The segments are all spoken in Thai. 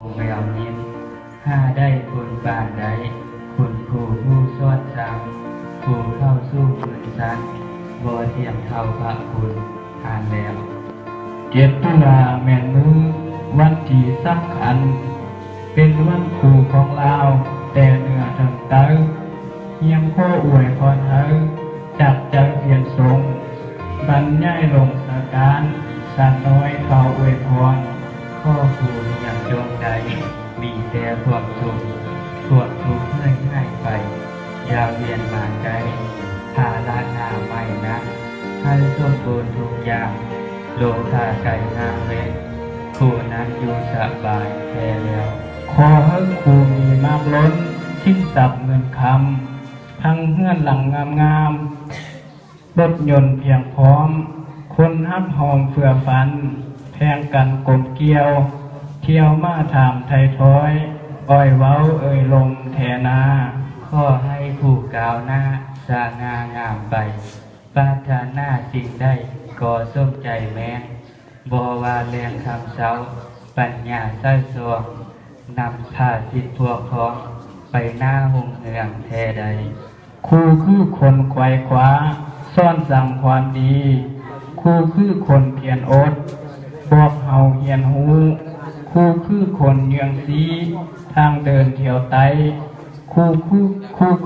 แววนินห้าได้บุญบานใดคุณครูผู้สอนสั่งผู้เข้าสู้มือสันบ่เทียมเท่าพระคุณทานแล้ว7 ตุลาแม่นมือวันที่สำคัญเป็นวันครูของเราแต่เนื้อถึงเต้าเฮียมข้ออวยพรเธอจับใจเพียนทรงบรรยายลงสาการสันน้อยเขาอวยพรข้อครูอย่างจงใจมีแต่ความสุขความทุกข์ง่ายไปยาวเวียนมาใจภาลาหน้าใหม่นะให้สมบูรณ์ทุกอย่างโลกาไก่งามเว้นครูนั้นอยู่สบายแท้แล้วขอให้ครูมีมากล้นชิ้นสับเงินคำทั้งเฮือนหลังงามรถยนต์เพียงพร้อมคนฮับหอมเฟื่อฟันแทงกันกบเกี่ยวเที่ยวมาถามไทยท้อยอ้อยเว้าเอ่ยลมแทนาขอให้ผู้กล่าวหน้าสางางามไปปรารถนาสิ่งได้ก่อส้มใจแม้นบ่ว่าแรงคำเสาปัญญาใส้สวงนำผ้าสิทธิพวกพ้องไปหน้าหงเหืองแท้ใดครูคือคนไขว่คว้าซ่อนสั่งความดีครูคือคนเพียรอดบอกเฮาเฮียนหูครูคือคนเยืองซีทางเดินเที่ยวไตครู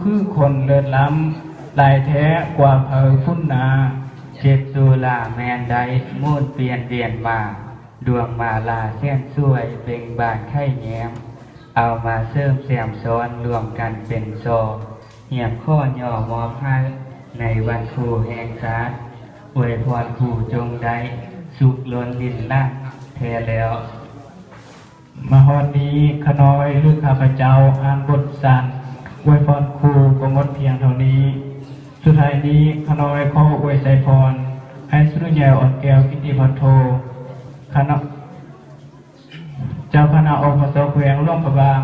คือคนเลิศล้ำลายแท้กว่าเพอพุ่นนา7 ตุลาแมนใดมูนเปลี่ยนเรียนมาดวงมาลาเส้นสวยเบ่งบานไข่แย้มเอามาเสริมแซมซ้อนรวมกันเป็นโซเหียบข้อย่อมอบให้ในวันครูแห่งชาติอวยพรครูจงได้สุขล้นดินล่างแท้แล้วมาฮอดนี้ขน้อยหรือข้าพเจ้าอ่านบทสารอวยพรครูก็งดเพียงเท่านี้สุดท้ายนี้ขน้อยขออวยใจพรให้สุริยาอ่อนแก้วกิติพัทโทคณะเจ้าคณะองค์พระเจ้าแขวงหลวงพระบาง